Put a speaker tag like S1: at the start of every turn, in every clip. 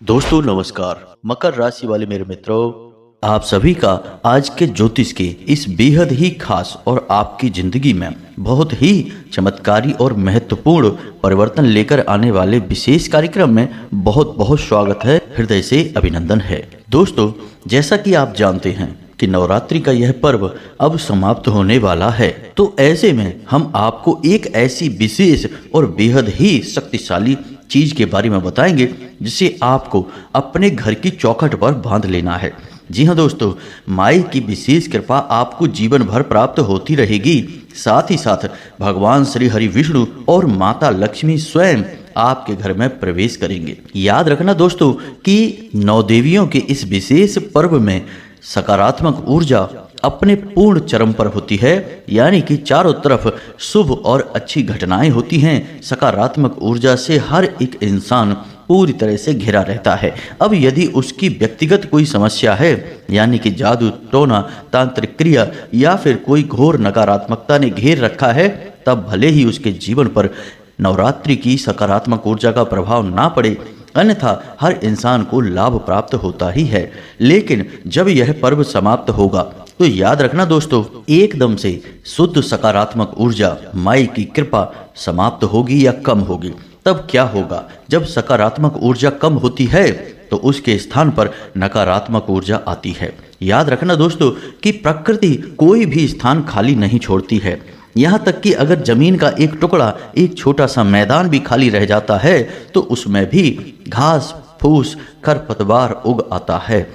S1: दोस्तों नमस्कार। मकर राशि वाले मेरे मित्रों, आप सभी का आज के ज्योतिष के इस बेहद ही खास और आपकी जिंदगी में बहुत ही चमत्कारी और महत्वपूर्ण परिवर्तन लेकर आने वाले विशेष कार्यक्रम में बहुत बहुत स्वागत है, हृदय से अभिनंदन है। दोस्तों, जैसा कि आप जानते हैं कि नवरात्रि का यह पर्व अब समाप्त होने वाला है, तो ऐसे में हम आपको एक ऐसी विशेष और बेहद ही शक्तिशाली चीज के बारे में बताएंगे जिसे आपको अपने घर की चौखट पर बांध लेना है। जी हाँ दोस्तों, माई की विशेष कृपा आपको जीवन भर प्राप्त होती रहेगी। साथ ही साथ भगवान श्री हरि विष्णु और माता लक्ष्मी स्वयं आपके घर में प्रवेश करेंगे। याद रखना दोस्तों कि नौ देवियों के इस विशेष पर्व में सकारात्मक ऊर्जा अपने पूर्ण चरम पर होती है, यानी कि चारों तरफ शुभ और अच्छी घटनाएं होती हैं। सकारात्मक ऊर्जा से हर एक इंसान पूरी तरह से घिरा रहता है। अब यदि उसकी व्यक्तिगत कोई समस्या है, यानी कि जादू टोना तांत्रिक क्रिया या फिर कोई घोर नकारात्मकता ने घेर रखा है, तब भले ही उसके जीवन पर नवरात्रि की सकारात्मक ऊर्जा का प्रभाव ना पड़े, अन्यथा हर इंसान को लाभ प्राप्त होता ही है। लेकिन जब यह पर्व समाप्त होगा तो याद रखना दोस्तों, एकदम से शुद्ध सकारात्मक ऊर्जा माई की कृपा समाप्त होगी या कम होगी। तब क्या होगा? जब सकारात्मक ऊर्जा कम होती है तो उसके स्थान पर नकारात्मक ऊर्जा आती है। याद रखना दोस्तों कि प्रकृति कोई भी स्थान खाली नहीं छोड़ती है। यहाँ तक कि अगर जमीन का एक टुकड़ा, एक छोटा सा मैदान भी खाली रह जाता है तो उसमें भी घास फूस खरपतवार उग आता है।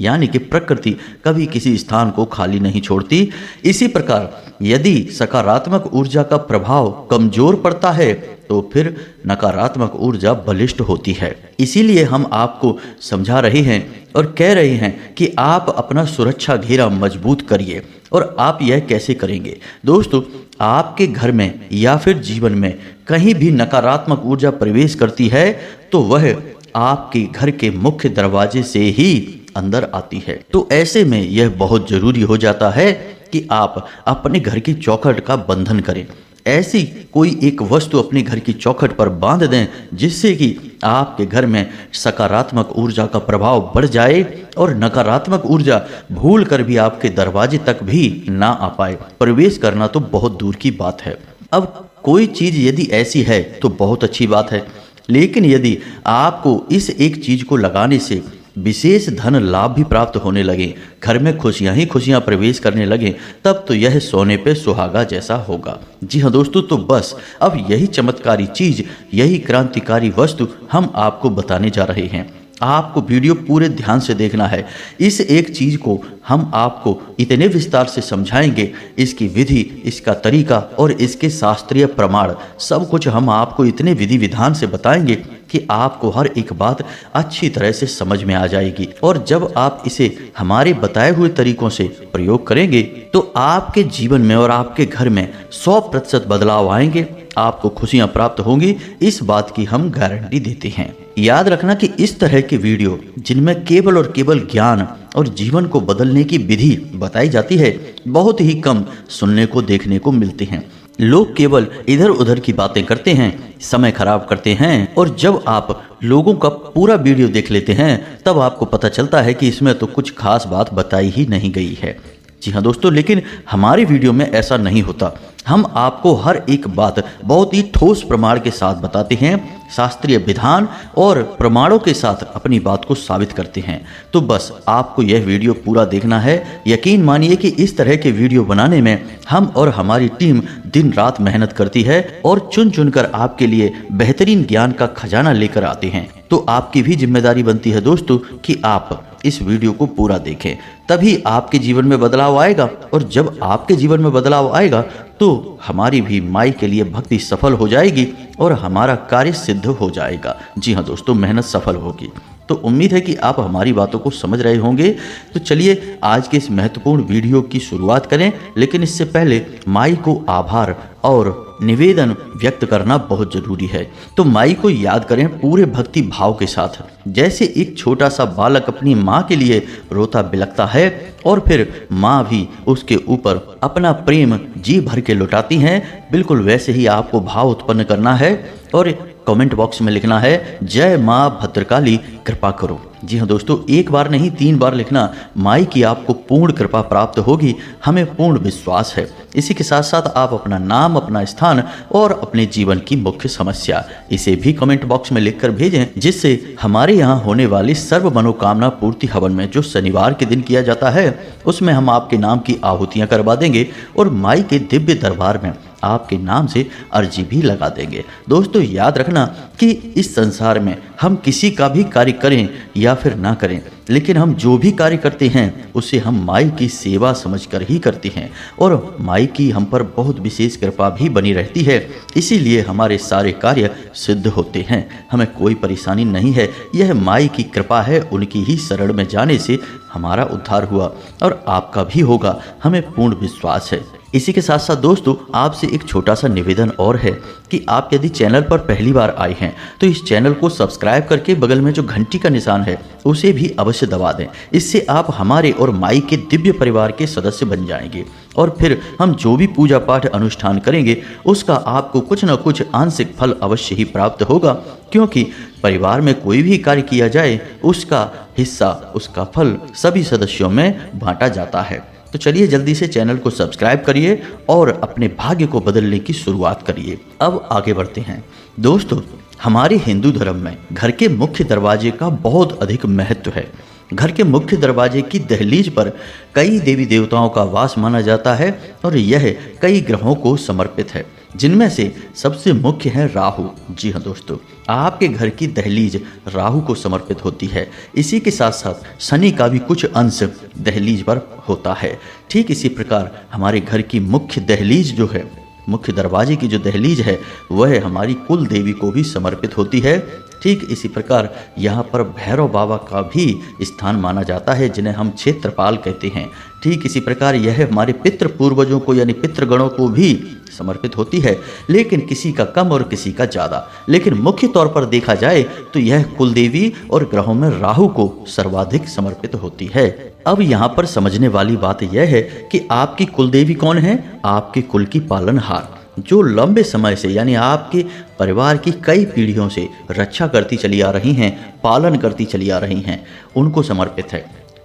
S1: यानी कि प्रकृति कभी किसी स्थान को खाली नहीं छोड़ती। इसी प्रकार यदि सकारात्मक ऊर्जा का प्रभाव कमजोर पड़ता है तो फिर नकारात्मक ऊर्जा बलिष्ठ होती है। इसीलिए हम आपको समझा रहे हैं और कह रहे हैं कि आप अपना सुरक्षा घेरा मजबूत करिए। और आप यह कैसे करेंगे दोस्तों? आपके घर में या फिर जीवन में कहीं भी नकारात्मक ऊर्जा प्रवेश करती है तो वह आपके घर के मुख्य दरवाजे से ही अंदर आती है। तो ऐसे में यह बहुत जरूरी हो जाता है कि आप अपने घर की चौखट का बंधन करें। ऐसी कोई एक वस्तु अपने घर की चौखट पर बांध दें जिससे कि आपके घर में सकारात्मक ऊर्जा का प्रभाव बढ़ जाए और नकारात्मक ऊर्जा भूल कर भी आपके दरवाजे तक भी ना आ पाए। प्रवेश करना तो बहुत दूर की बात है। अब कोई चीज यदि ऐसी है तो बहुत अच्छी बात है, लेकिन यदि आपको इस एक चीज को लगाने से विशेष धन लाभ भी प्राप्त होने लगे, घर में खुशियां ही खुशियां प्रवेश करने लगे, तब तो यह सोने पे सुहागा जैसा होगा। जी हाँ दोस्तों, तो बस अब यही चमत्कारी चीज, यही क्रांतिकारी वस्तु हम आपको बताने जा रहे हैं। आपको वीडियो पूरे ध्यान से देखना है। इस एक चीज को हम आपको इतने विस्तार से समझाएंगे, इसकी विधि, इसका तरीका और इसके शास्त्रीय प्रमाण सब कुछ हम आपको इतने विधि विधान से बताएंगे कि आपको हर एक बात अच्छी तरह से समझ में आ जाएगी। और जब आप इसे हमारे बताए हुए तरीकों से प्रयोग करेंगे तो आपके जीवन में और आपके घर में 100% बदलाव आएंगे। आपको खुशियां प्राप्त होंगी, इस बात की हम गारंटी देते हैं। याद रखना कि इस तरह के वीडियो जिनमें केवल और केवल ज्ञान और जीवन को बदलने की विधि बताई जाती है, बहुत ही कम सुनने को देखने को मिलते हैं। लोग केवल इधर उधर की बातें करते हैं, समय खराब करते हैं, और जब आप लोगों का पूरा वीडियो देख लेते हैं तब आपको पता चलता है कि इसमें तो कुछ खास बात बताई ही नहीं गई है। जी हाँ दोस्तों, लेकिन हमारी वीडियो में ऐसा नहीं होता। हम आपको हर एक बात बहुत ही ठोस प्रमाण के साथ बताते हैं, शास्त्रीय विधान और प्रमाणों के साथ अपनी बात को साबित करते हैं। तो बस आपको यह वीडियो पूरा देखना है। यकीन मानिए कि इस तरह के वीडियो बनाने में हम और हमारी टीम दिन रात मेहनत करती है और चुन चुनकर आपके लिए बेहतरीन ज्ञान का खजाना लेकर आते हैं। तो आपकी भी जिम्मेदारी बनती है दोस्तों कि आप इस वीडियो को पूरा देखें, तभी आपके जीवन में बदलाव आएगा। और जब आपके जीवन में बदलाव आएगा तो हमारी भी माई के लिए भक्ति सफल हो जाएगी और हमारा कार्य सिद्ध हो जाएगा। जी हाँ दोस्तों, मेहनत सफल होगी। तो उम्मीद है कि आप हमारी बातों को समझ रहे होंगे। तो चलिए आज के इस महत्वपूर्ण वीडियो की शुरुआत करें, लेकिन इससे पहले माई को आभार और निवेदन व्यक्त करना बहुत जरूरी है। तो माई को याद करें पूरे भक्ति भाव के साथ, जैसे एक छोटा सा बालक अपनी माँ के लिए रोता बिलखता है और फिर माँ भी उसके ऊपर अपना प्रेम जी भर के लुटाती हैं। बिल्कुल वैसे ही आपको भाव उत्पन्न करना है और कमेंट बॉक्स में लिखना है जय माँ भद्रकाली कृपा करो। जी हाँ दोस्तों, एक बार नहीं 3 बार लिखना। माई की आपको पूर्ण कृपा प्राप्त होगी, हमें पूर्ण विश्वास है। इसी के साथ साथ आप अपना नाम, अपना स्थान और अपने जीवन की मुख्य समस्या इसे भी कमेंट बॉक्स में लिखकर भेजें, जिससे हमारे यहाँ होने वाली सर्व मनोकामना पूर्ति हवन में जो शनिवार के दिन किया जाता है उसमें हम आपके नाम की आहुतियाँ करवा देंगे और माई के दिव्य दरबार में आपके नाम से अर्जी भी लगा देंगे। दोस्तों याद रखना कि इस संसार में हम किसी का भी कार्य करें या फिर ना करें, लेकिन हम जो भी कार्य करते हैं उसे हम माई की सेवा समझकर ही करते हैं और माई की हम पर बहुत विशेष कृपा भी बनी रहती है। इसीलिए हमारे सारे कार्य सिद्ध होते हैं, हमें कोई परेशानी नहीं है। यह माई की कृपा है, उनकी ही शरण में जाने से हमारा उद्धार हुआ और आपका भी होगा, हमें पूर्ण विश्वास है। इसी के साथ साथ दोस्तों आपसे एक छोटा सा निवेदन और है कि आप यदि चैनल पर पहली बार आए हैं तो इस चैनल को सब्सक्राइब करके बगल में जो घंटी का निशान है उसे भी अवश्य दबा दें। इससे आप हमारे और माई के दिव्य परिवार के सदस्य बन जाएंगे और फिर हम जो भी पूजा पाठ अनुष्ठान करेंगे उसका आपको कुछ न कुछ आंशिक फल अवश्य ही प्राप्त होगा, क्योंकि परिवार में कोई भी कार्य किया जाए उसका हिस्सा, उसका फल सभी सदस्यों में बांटा जाता है। तो चलिए जल्दी से चैनल को सब्सक्राइब करिए और अपने भाग्य को बदलने की शुरुआत करिए। अब आगे बढ़ते हैं। दोस्तों हमारे हिंदू धर्म में घर के मुख्य दरवाजे का बहुत अधिक महत्व है। घर के मुख्य दरवाजे की दहलीज पर कई देवी देवताओं का वास माना जाता है और यह कई ग्रहों को समर्पित है, जिनमें से सबसे मुख्य है राहु। जी हाँ दोस्तों, आपके घर की दहलीज राहु को समर्पित होती है। इसी के साथ साथ शनि का भी कुछ अंश दहलीज पर होता है। ठीक इसी प्रकार हमारे घर की मुख्य दहलीज जो है, मुख्य दरवाजे की जो दहलीज है वह हमारी कुल देवी को भी समर्पित होती है। ठीक इसी प्रकार यहाँ पर भैरव बाबा का भी स्थान माना जाता है, जिन्हें हम क्षेत्रपाल कहते हैं। ठीक इसी प्रकार यह हमारे पितृ पूर्वजों को यानी पितृगणों को भी समर्पित होती है, लेकिन किसी का कम और किसी का ज़्यादा। लेकिन मुख्य तौर पर देखा जाए तो यह कुलदेवी और ग्रहों में राहु को सर्वाधिक समर्पित होती है। अब यहाँ पर समझने वाली बात यह है कि आपकी कुलदेवी कौन है? आपके कुल की पालनहार, जो लंबे समय से यानी आपके परिवार की कई पीढ़ियों से रक्षा करती चली आ रही हैं, पालन करती चली आ रही हैं, उनको समर्पित है।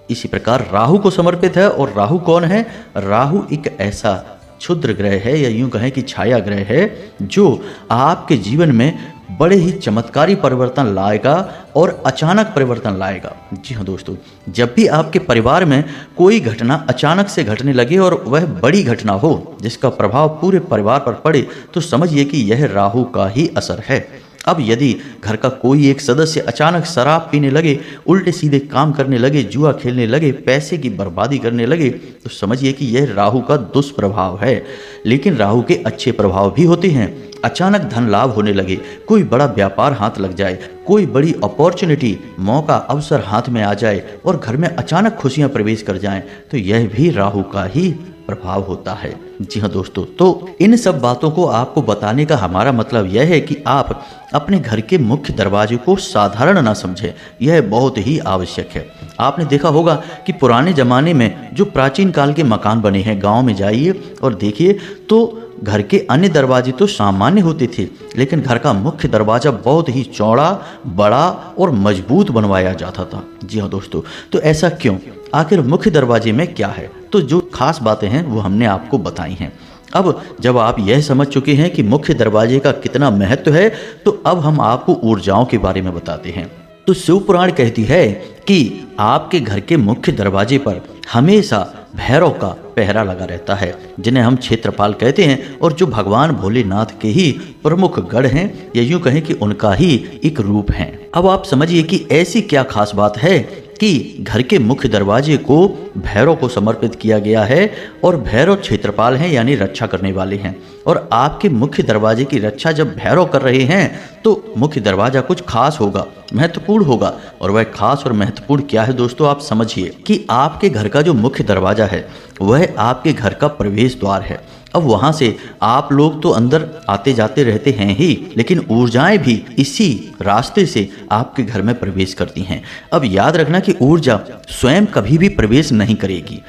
S1: इसी प्रकार राहु को समर्पित है। और राहु कौन है? राहु एक ऐसा क्षुद्र ग्रह है या यूं कहें कि छाया ग्रह है, जो आपके जीवन में बड़े ही चमत्कारी परिवर्तन लाएगा और अचानक परिवर्तन लाएगा। जी हाँ दोस्तों, जब भी आपके परिवार में कोई घटना अचानक से घटने लगे और वह बड़ी घटना हो जिसका प्रभाव पूरे परिवार पर पड़े, तो समझिए कि यह राहु का ही असर है। अब यदि घर का कोई एक सदस्य अचानक शराब पीने लगे, उल्टे सीधे काम करने लगे, जुआ खेलने लगे, पैसे की बर्बादी करने लगे, तो समझिए कि यह राहु का दुष्प्रभाव है। लेकिन राहु के अच्छे प्रभाव भी होते हैं। अचानक धन लाभ होने लगे, कोई बड़ा व्यापार हाथ लग जाए, कोई बड़ी अपॉर्चुनिटी, मौका, अवसर हाथ में आ जाए और घर में अचानक खुशियां प्रवेश कर जाएं, तो यह भी राहु का ही प्रभाव होता है। जी हाँ दोस्तों, तो इन सब बातों को आपको बताने का हमारा मतलब यह है कि आप अपने घर के मुख्य दरवाजे को साधारण ना समझें, यह बहुत ही आवश्यक है। आपने देखा होगा कि पुराने ज़माने में जो प्राचीन काल के मकान बने हैं, गांव में जाइए और देखिए तो घर के अन्य दरवाजे तो सामान्य होते थे, लेकिन घर का मुख्य दरवाज़ा बहुत ही चौड़ा, बड़ा और मजबूत बनवाया जाता था। जी हाँ दोस्तों, तो ऐसा क्यों? आखिर मुख्य दरवाजे में क्या है? तो जो खास बातें हैं वो हमने आपको बताई हैं। अब जब आप यह समझ चुके हैं कि मुख्य दरवाजे का कितना महत्व है, तो अब हम आपको ऊर्जाओं के बारे में बताते हैं। तो शिव पुराण कहती है कि आपके घर के मुख्य दरवाजे पर हमेशा भैरव का पहरा लगा रहता है, जिन्हें हम क्षेत्रपाल कहते हैं और जो भगवान भोलेनाथ के ही प्रमुख गढ़ हैं, या यूं कहें कि उनका ही एक रूप है। अब आप समझिए कि ऐसी क्या खास बात है कि घर के मुख्य दरवाजे को भैरव को समर्पित किया गया है और भैरव क्षेत्रपाल हैं यानी रक्षा करने वाले हैं। और आपके मुख्य दरवाजे की रक्षा जब भैरव कर रहे हैं तो मुख्य दरवाजा कुछ खास होगा, महत्वपूर्ण होगा। और वह खास और महत्वपूर्ण क्या है दोस्तों? आप समझिए कि आपके घर का जो मुख्य दरवाजा है वह आपके घर का प्रवेश द्वार है। अब वहाँ से आप लोग तो अंदर आते जाते रहते हैं ही, लेकिन ऊर्जाएं भी इसी रास्ते से आपके घर में प्रवेश करती हैं। अब याद रखना कि ऊर्जा स्वयं कभी भी प्रवेश नहीं करेगी,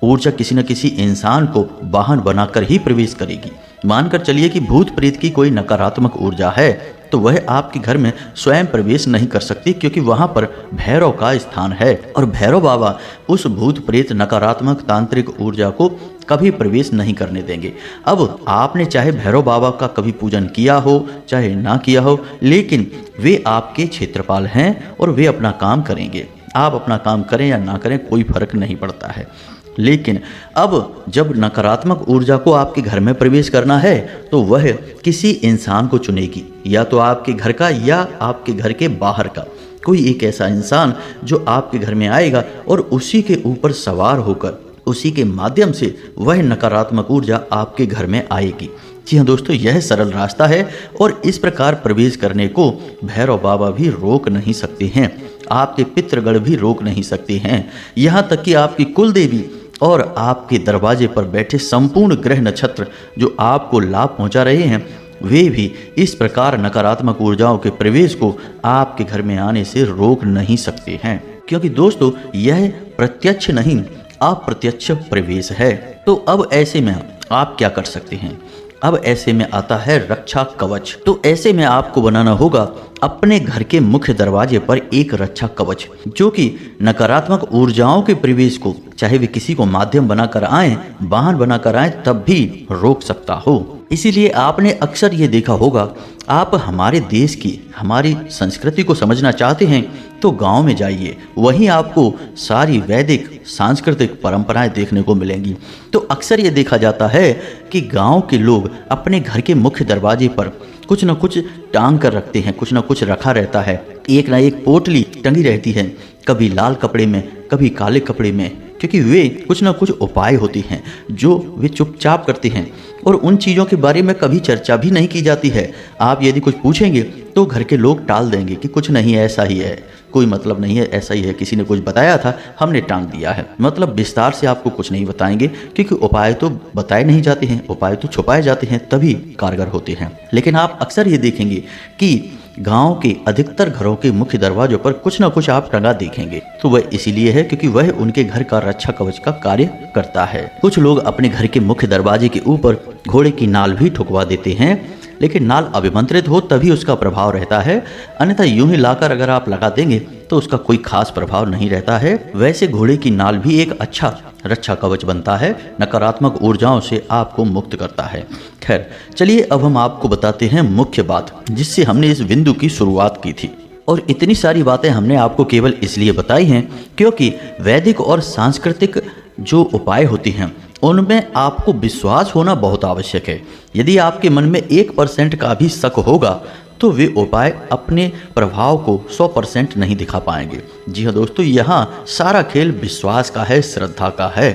S1: ऊर्जा किसी न किसी इंसान को वाहन बनाकर ही प्रवेश करेगी। मानकर चलिए कि भूत प्रेत की कोई नकारात्मक ऊर्जा है तो वह आपके घर में स्वयं प्रवेश नहीं कर सकती, क्योंकि वहां पर भैरव का स्थान है और भैरव बाबा उस भूत प्रेत नकारात्मक तांत्रिक ऊर्जा को कभी प्रवेश नहीं करने देंगे। अब आपने चाहे भैरव बाबा का कभी पूजन किया हो चाहे ना किया हो, लेकिन वे आपके क्षेत्रपाल हैं और वे अपना काम करेंगे। आप अपना काम करें या ना करें कोई फर्क नहीं पड़ता है। लेकिन अब जब नकारात्मक ऊर्जा को आपके घर में प्रवेश करना है तो वह किसी इंसान को चुनेगी, या तो आपके घर का या आपके घर के बाहर का कोई एक ऐसा इंसान जो आपके घर में आएगा और उसी के ऊपर सवार होकर उसी के माध्यम से वह नकारात्मक ऊर्जा आपके घर में आएगी। जी हाँ दोस्तों, यह सरल रास्ता है और इस प्रकार प्रवेश करने को भैरव बाबा भी रोक नहीं सकते हैं, आपके पितृगण भी रोक नहीं सकते हैं, यहाँ तक कि आपकी कुल देवी और आपके दरवाजे पर बैठे संपूर्ण ग्रह नक्षत्र जो आपको लाभ पहुंचा रहे हैं, वे भी इस प्रकार नकारात्मक ऊर्जाओं के प्रवेश को आपके घर में आने से रोक नहीं सकते हैं, क्योंकि दोस्तों यह प्रत्यक्ष नहीं अप्रत्यक्ष प्रवेश है। तो अब ऐसे में आप क्या कर सकते हैं? अब ऐसे में आता है रक्षा कवच। तो ऐसे में आपको बनाना होगा अपने घर के मुख्य दरवाजे पर एक रक्षा कवच, जो कि नकारात्मक ऊर्जाओं के प्रवेश को, चाहे वे किसी को माध्यम बनाकर आए, वाहन बनाकर आए, तब भी रोक सकता हो। इसीलिए आपने अक्सर ये देखा होगा, आप हमारे देश की हमारी संस्कृति को समझना चाहते हैं तो गांव में जाइए, वहीं आपको सारी वैदिक सांस्कृतिक परंपराएं देखने को मिलेंगी। तो अक्सर ये देखा जाता है कि गांव के लोग अपने घर के मुख्य दरवाजे पर कुछ न कुछ टांग कर रखते हैं, कुछ न कुछ रखा रहता है, एक ना एक पोटली टंगी रहती है, कभी लाल कपड़े में कभी काले कपड़े में, क्योंकि वे कुछ न कुछ उपाय होते हैं जो वे चुपचाप करते हैं और उन चीज़ों के बारे में कभी चर्चा भी नहीं की जाती है। आप यदि कुछ पूछेंगे तो घर के लोग टाल देंगे कि कुछ नहीं है, ऐसा ही है, कोई मतलब नहीं है, ऐसा ही है, किसी ने कुछ बताया था हमने टांग दिया है। मतलब विस्तार से आपको कुछ नहीं बताएंगे, क्योंकि उपाय तो बताए नहीं जाते हैं, उपाय तो छुपाए जाते हैं, तभी कारगर होते हैं। लेकिन आप अक्सर ये देखेंगे कि गांव के अधिकतर घरों के मुख्य दरवाजों पर कुछ न कुछ आप टंगा देखेंगे, तो वह इसीलिए है क्योंकि वह उनके घर का रक्षा कवच का कार्य करता है। कुछ लोग अपने घर के मुख्य दरवाजे के ऊपर घोड़े की नाल भी ठुकवा देते हैं, लेकिन नाल अभिमंत्रित हो तभी उसका प्रभाव रहता है, अन्यथा यूं ही लाकर अगर आप लगा देंगे तो उसका कोई खास प्रभाव नहीं रहता है। वैसे घोड़े की नाल भी एक अच्छा रक्षा कवच बनता है, नकारात्मक ऊर्जाओं से आपको मुक्त करता है। खैर चलिए, अब हम आपको बताते हैं मुख्य बात जिससे हमने इस बिंदु की शुरुआत की थी। और इतनी सारी बातें हमने आपको केवल इसलिए बताई हैं क्योंकि वैदिक और सांस्कृतिक जो उपाय होते हैं उनमें आपको विश्वास होना बहुत आवश्यक है। यदि आपके मन में 1% का भी शक होगा तो वे उपाय अपने प्रभाव को 100% नहीं दिखा पाएंगे। जी हाँ दोस्तों, यहाँ सारा खेल विश्वास का है, श्रद्धा का है।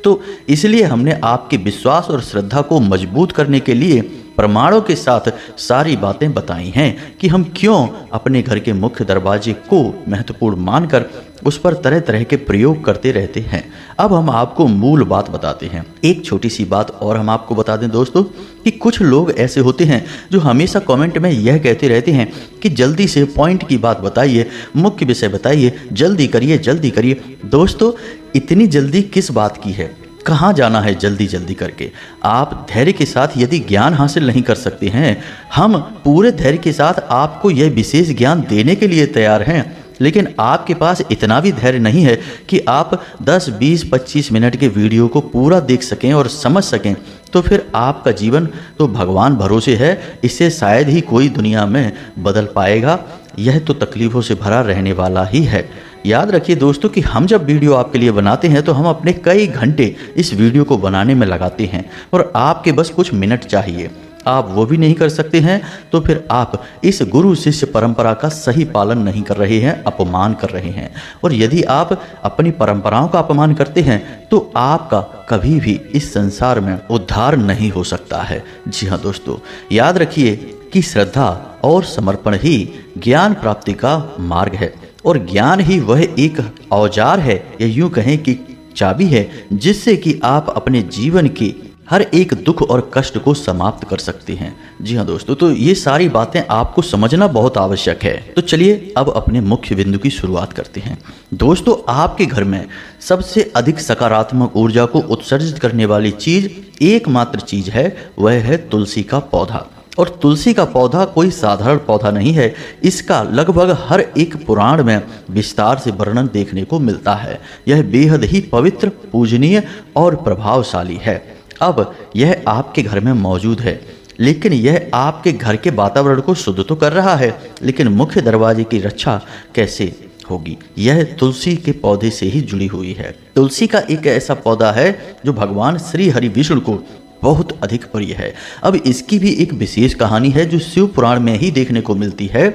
S1: तो इसलिए हमने आपके विश्वास और श्रद्धा को मजबूत करने के लिए प्रमाणों के साथ सारी बातें बताई हैं कि हम क्यों अपने घर के मुख्य दरवाजे को महत्वपूर्ण मानकर उस पर तरह तरह के प्रयोग करते रहते हैं। अब हम आपको मूल बात बताते हैं। एक छोटी सी बात और हम आपको बता दें दोस्तों कि कुछ लोग ऐसे होते हैं जो हमेशा कमेंट में यह कहते रहते हैं कि जल्दी से पॉइंट की बात बताइए, मुख्य विषय बताइए, जल्दी करिए जल्दी करिए। दोस्तों इतनी जल्दी किस बात की है, कहाँ जाना है जल्दी जल्दी करके? आप धैर्य के साथ यदि ज्ञान हासिल नहीं कर सकते हैं, हम पूरे धैर्य के साथ आपको यह विशेष ज्ञान देने के लिए तैयार हैं, लेकिन आपके पास इतना भी धैर्य नहीं है कि आप 10, 20, 25 मिनट के वीडियो को पूरा देख सकें और समझ सकें, तो फिर आपका जीवन तो भगवान भरोसे है, इससे शायद ही कोई दुनिया में बदल पाएगा। यह तो तकलीफ़ों से भरा रहने वाला ही है। याद रखिए दोस्तों कि हम जब वीडियो आपके लिए बनाते हैं तो हम अपने कई घंटे इस वीडियो को बनाने में लगाते हैं और आपके बस कुछ मिनट चाहिए। आप वो भी नहीं कर सकते हैं तो फिर आप इस गुरु शिष्य परंपरा का सही पालन नहीं कर रहे हैं, अपमान कर रहे हैं। और यदि आप अपनी परंपराओं का अपमान करते हैं तो आपका कभी भी इस संसार में उद्धार नहीं हो सकता है। जी हाँ दोस्तों, याद रखिए कि श्रद्धा और समर्पण ही ज्ञान प्राप्ति का मार्ग है और ज्ञान ही वह एक औजार है या यूं कहें कि चाबी है जिससे कि आप अपने जीवन के हर एक दुख और कष्ट को समाप्त कर सकते हैं। जी हाँ दोस्तों, तो ये सारी बातें आपको समझना बहुत आवश्यक है। तो चलिए अब अपने मुख्य बिंदु की शुरुआत करते हैं। दोस्तों आपके घर में सबसे अधिक सकारात्मक ऊर्जा को उत्सर्जित करने वाली चीज एकमात्र चीज है, वह है तुलसी का पौधा। और तुलसी का पौधा कोई साधारण पौधा नहीं है, इसका लगभग हर एक पुराण में विस्तार से वर्णन देखने को मिलता है। यह बेहद ही पवित्र, पूजनीय और प्रभावशाली है। अब यह आपके घर में मौजूद है, लेकिन यह आपके घर के वातावरण को शुद्ध तो कर रहा है, लेकिन मुख्य दरवाजे की रक्षा कैसे होगी? यह तुलसी के पौधे से ही जुड़ी हुई है। तुलसी का एक ऐसा पौधा है जो भगवान श्री हरि विष्णु को बहुत अधिक प्रिय है। अब इसकी भी एक विशेष कहानी है जो शिव पुराण में ही देखने को मिलती है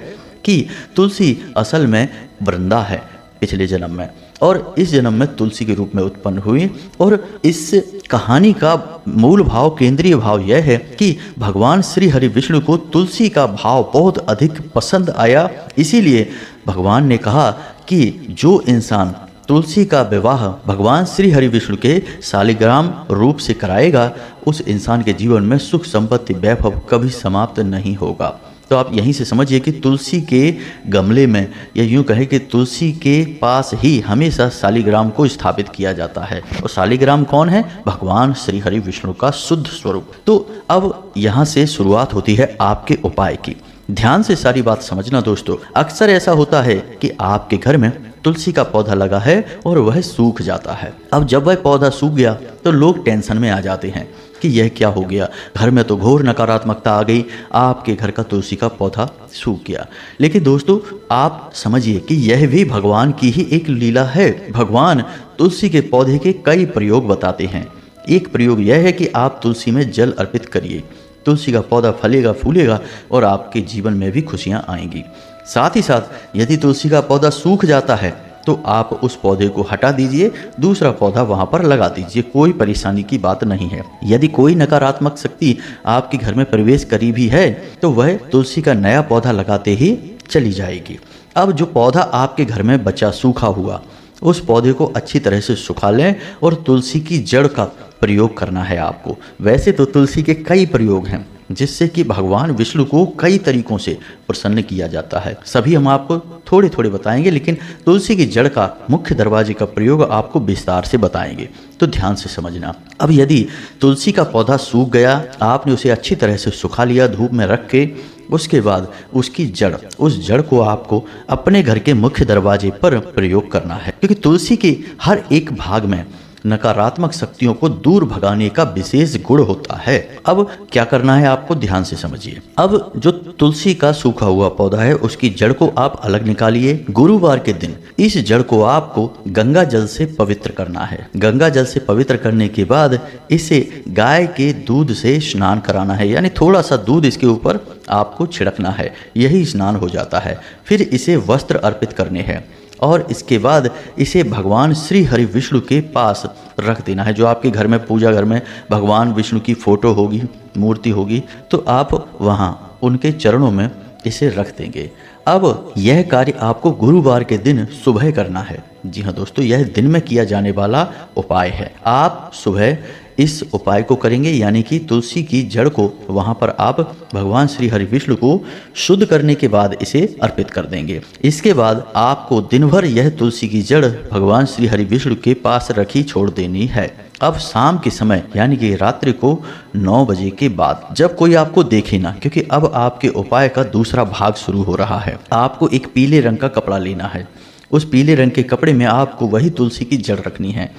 S1: कि तुलसी असल में वृंदा है पिछले जन्म में, और इस जन्म में तुलसी के रूप में उत्पन्न हुई। और इस कहानी का मूल भाव, केंद्रीय भाव यह है कि भगवान श्री हरि विष्णु को तुलसी का भाव बहुत अधिक पसंद आया। इसीलिए भगवान ने कहा कि जो इंसान तुलसी का विवाह भगवान श्री हरि विष्णु के शालिग्राम रूप से कराएगा, उस इंसान के जीवन में सुख, संपत्ति, वैभव कभी समाप्त नहीं होगा। तो आप यहीं से समझिए कि तुलसी के गमले में, या यूं कहे कि तुलसी के पास ही हमेशा शालिग्राम को स्थापित किया जाता है। और शालिग्राम कौन है? भगवान श्री हरि विष्णु का शुद्ध स्वरूप। तो अब यहाँ से शुरुआत होती है आपके उपाय की। ध्यान से सारी बात समझना दोस्तों। अक्सर ऐसा होता है कि आपके घर में तुलसी का पौधा लगा है और वह सूख जाता है। अब जब वह पौधा सूख गया तो लोग टेंशन में आ जाते हैं कि यह क्या हो गया, घर में तो घोर नकारात्मकता आ गई, आपके घर का तुलसी का पौधा सूख गया। लेकिन दोस्तों आप समझिए कि यह भी भगवान की ही एक लीला है। भगवान तुलसी के पौधे के कई प्रयोग बताते हैं। एक प्रयोग यह है कि आप तुलसी में जल अर्पित करिए, तुलसी का पौधा फलेगा, फूलेगा और आपके जीवन में भी खुशियाँ आएंगी। साथ ही साथ यदि तुलसी का पौधा सूख जाता है तो आप उस पौधे को हटा दीजिए, दूसरा पौधा वहां पर लगा दीजिए, कोई परेशानी की बात नहीं है। यदि कोई नकारात्मक शक्ति आपके घर में प्रवेश करी भी है तो वह तुलसी का नया पौधा लगाते ही चली जाएगी। अब जो पौधा आपके घर में बचा सूखा हुआ, उस पौधे को अच्छी तरह से सुखा लें और तुलसी की जड़ का प्रयोग करना है आपको। वैसे तो तुलसी के कई प्रयोग हैं जिससे कि भगवान विष्णु को कई तरीकों से प्रसन्न किया जाता है, सभी हम आपको थोड़े थोड़े बताएंगे, लेकिन तुलसी की जड़ का मुख्य दरवाजे का प्रयोग आपको विस्तार से बताएंगे, तो ध्यान से समझना। अब यदि तुलसी का पौधा सूख गया, आपने उसे अच्छी तरह से सुखा लिया धूप में रख के, उसके बाद उसकी जड़, उस जड़ को आपको अपने घर के मुख्य दरवाजे पर प्रयोग करना है, क्योंकि तुलसी के हर एक भाग में नकारात्मक शक्तियों को दूर भगाने का विशेष गुण होता है। अब क्या करना है आपको, ध्यान से समझिए। अब जो तुलसी का सूखा हुआ पौधा है उसकी जड़ को आप अलग निकालिए। गुरुवार के दिन इस जड़ को आपको गंगा जल से पवित्र करना है। गंगा जल से पवित्र करने के बाद इसे गाय के दूध से स्नान कराना है, यानी थोड़ा सा दूध इसके ऊपर आपको छिड़कना है, यही स्नान हो जाता है। फिर इसे वस्त्र अर्पित करने हैं और इसके बाद इसे भगवान श्री हरि विष्णु के पास रख देना है। जो आपके घर में पूजा घर में भगवान विष्णु की फोटो होगी, मूर्ति होगी, तो आप वहाँ उनके चरणों में इसे रख देंगे। अब यह कार्य आपको गुरुवार के दिन सुबह करना है। जी हाँ दोस्तों, यह दिन में किया जाने वाला उपाय है। आप सुबह इस उपाय को करेंगे, यानी कि तुलसी की जड़ को वहां पर आप भगवान श्री हरि विष्णु को शुद्ध करने के बाद इसे अर्पित कर देंगे। इसके बाद आपको दिन भर यह तुलसी की जड़ भगवान श्री हरि विष्णु के पास रखी छोड़ देनी है। अब शाम के समय यानी कि रात्रि को 9 बजे के बाद, जब कोई आपको देखे ना, क्योंकि अब आपके उपाय का दूसरा भाग शुरू हो रहा है। आपको एक पीले रंग का कपड़ा लेना है। उस पीले रंग के कपड़े में आपको वही तुलसी की जड़ रखनी है।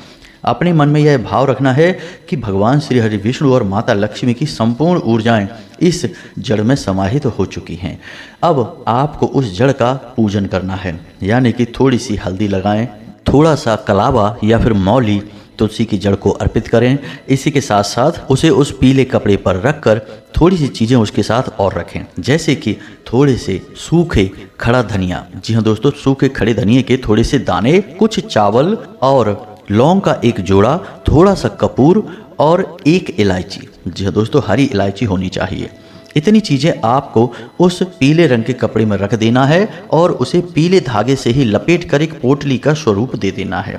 S1: अपने मन में यह भाव रखना है कि भगवान श्री हरि विष्णु और माता लक्ष्मी की संपूर्ण ऊर्जाएं इस जड़ में समाहित हो चुकी हैं। अब आपको उस जड़ का पूजन करना है, यानी कि थोड़ी सी हल्दी लगाएं, थोड़ा सा कलावा या फिर मौली तुलसी की जड़ को अर्पित करें। इसी के साथ साथ उसे उस पीले कपड़े पर रखकर थोड़ी सी चीज़ें उसके साथ और रखें, जैसे कि थोड़े से सूखे खड़ा धनिया। जी हाँ दोस्तों, सूखे खड़े धनिये के थोड़े से दाने, कुछ चावल और लौंग का एक जोड़ा, थोड़ा सा कपूर और एक इलायची। जी हाँ दोस्तों, हरी इलायची होनी चाहिए। इतनी चीज़ें आपको उस पीले रंग के कपड़े में रख देना है और उसे पीले धागे से ही लपेट कर एक पोटली का स्वरूप दे देना है।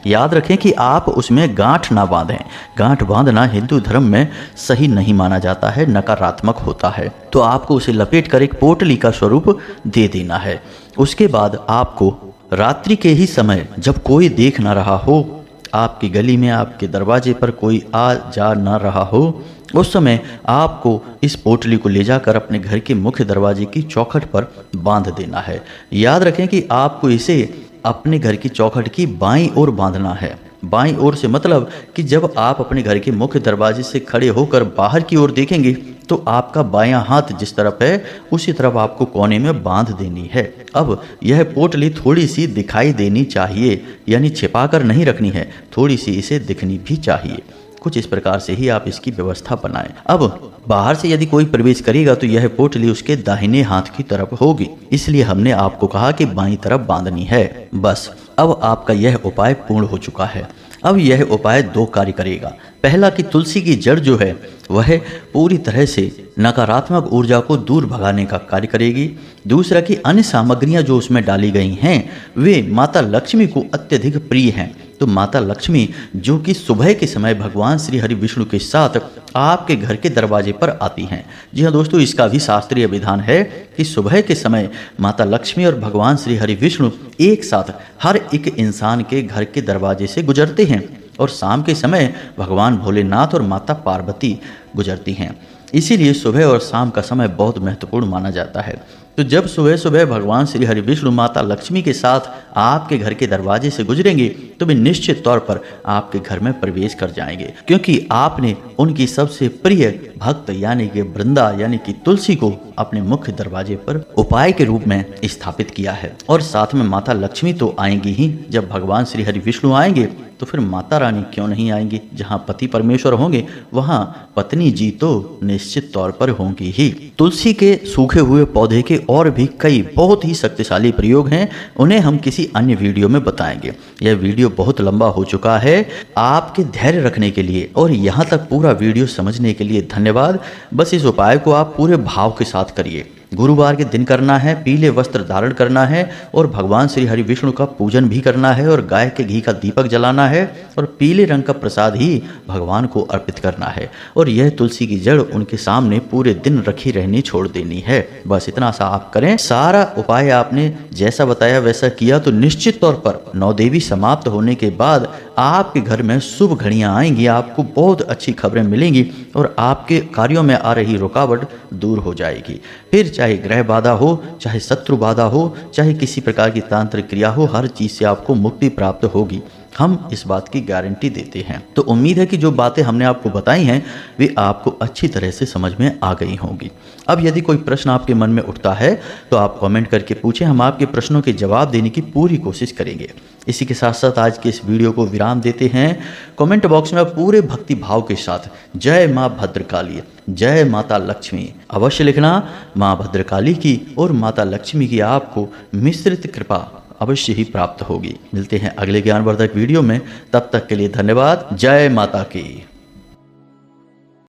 S1: याद रखें कि आप उसमें गांठ ना बांधें। गांठ बांधना हिंदू धर्म में सही नहीं माना जाता है, नकारात्मक होता है। तो आपको उसे लपेट कर एक पोटली का स्वरूप दे देना है। उसके बाद आपको रात्रि के ही समय, जब कोई देख ना रहा हो, आपकी गली में आपके दरवाजे पर कोई आ जा ना रहा हो, उस समय आपको इस पोटली को ले जाकर अपने घर के मुख्य दरवाजे की चौखट पर बांध देना है। याद रखें कि आपको इसे अपने घर की चौखट की बाईं ओर बांधना है। बाईं ओर से मतलब कि जब आप अपने घर के मुख्य दरवाजे से खड़े होकर बाहर की ओर देखेंगे तो आपका बायां हाथ जिस तरफ है उसी तरफ आपको कोने में बांध देनी है। अब यह पोटली थोड़ी सी दिखाई देनी चाहिए, यानी छिपाकर नहीं रखनी है, थोड़ी सी इसे दिखनी भी चाहिए। कुछ इस प्रकार से ही आप इसकी व्यवस्था बनाएं। अब बाहर से यदि कोई प्रवेश करेगा तो यह पोटली उसके दाहिने हाथ की तरफ होगी, इसलिए हमने आपको कहा कि बाईं तरफ बांधनी है। बस अब आपका यह उपाय पूर्ण हो चुका है। अब यह उपाय दो कार्य करेगा। पहला कि तुलसी की जड़ जो है वह पूरी तरह से नकारात्मक ऊर्जा को दूर भगाने का कार्य करेगी। दूसरा कि अन्य सामग्रियां जो उसमें डाली गई हैं वे माता लक्ष्मी को अत्यधिक प्रिय हैं। तो माता लक्ष्मी जो कि सुबह के समय भगवान श्री हरि विष्णु के साथ आपके घर के दरवाजे पर आती हैं। जी हाँ दोस्तों, इसका भी शास्त्रीय विधान है कि सुबह के समय माता लक्ष्मी और भगवान श्री हरि विष्णु एक साथ हर एक इंसान के घर के दरवाजे से गुजरते हैं और शाम के समय भगवान भोलेनाथ और माता पार्वती गुजरती हैं। इसीलिए सुबह और शाम का समय बहुत महत्वपूर्ण माना जाता है। तो जब सुबह सुबह भगवान श्री हरि विष्णु माता लक्ष्मी के साथ आपके घर के दरवाजे से गुजरेंगे तो वे निश्चित तौर पर आपके घर में प्रवेश कर जाएंगे, क्योंकि आपने उनकी सबसे प्रिय भक्त यानी कि वृंदा यानी कि तुलसी को अपने मुख्य दरवाजे पर उपाय के रूप में स्थापित किया है। और साथ में माता लक्ष्मी तो आएंगी ही। जब भगवान श्री हरि विष्णु आएंगे तो फिर माता रानी क्यों नहीं आएंगी। जहाँ पति परमेश्वर होंगे वहाँ पत्नी जी तो निश्चित तौर पर होंगी ही। तुलसी के सूखे हुए पौधे के और भी कई बहुत ही शक्तिशाली प्रयोग हैं, उन्हें हम किसी अन्य वीडियो में बताएंगे। यह वीडियो बहुत लंबा हो चुका है। आपके धैर्य रखने के लिए और यहाँ तक पूरा वीडियो समझने के लिए धन्यवाद। बस इस उपाय को आप पूरे भाव के साथ करिए। गुरुवार के दिन करना है, पीले वस्त्र धारण करना है और भगवान श्री हरि विष्णु का पूजन भी करना है और गाय के घी का दीपक जलाना है और पीले रंग का प्रसाद ही भगवान को अर्पित करना है। और यह तुलसी की जड़ उनके सामने पूरे दिन रखी रहनी छोड़ देनी है। बस इतना सा आप करें। सारा उपाय आपने जैसा बताया वैसा किया तो निश्चित तौर पर नौदेवी समाप्त होने के बाद आपके घर में शुभ घड़ियां आएंगी, आपको बहुत अच्छी खबरें मिलेंगी और आपके कार्यों में आ रही रुकावट दूर हो जाएगी। फिर चाहे ग्रह बाधा हो, चाहे शत्रु बाधा हो, चाहे किसी प्रकार की तांत्रिक क्रिया हो, हर चीज से आपको मुक्ति प्राप्त होगी। हम इस बात की गारंटी देते हैं। तो उम्मीद है कि जो बातें हमने आपको बताई हैं वे आपको अच्छी तरह से समझ में आ गई होंगी। अब यदि कोई प्रश्न आपके मन में उठता है तो आप कमेंट करके पूछें, हम आपके प्रश्नों के जवाब देने की पूरी कोशिश करेंगे। इसी के साथ साथ आज के इस वीडियो को विराम देते हैं। कमेंट बॉक्स में पूरे भक्ति भाव के साथ जय माँ भद्रकाली, जय माता लक्ष्मी अवश्य लिखना। माँ भद्रकाली की और माता लक्ष्मी की आपको मिश्रित कृपा अवश्य ही प्राप्त होगी। मिलते हैं अगले ज्ञानवर्धक वीडियो में, तब तक के लिए धन्यवाद। जय माता की।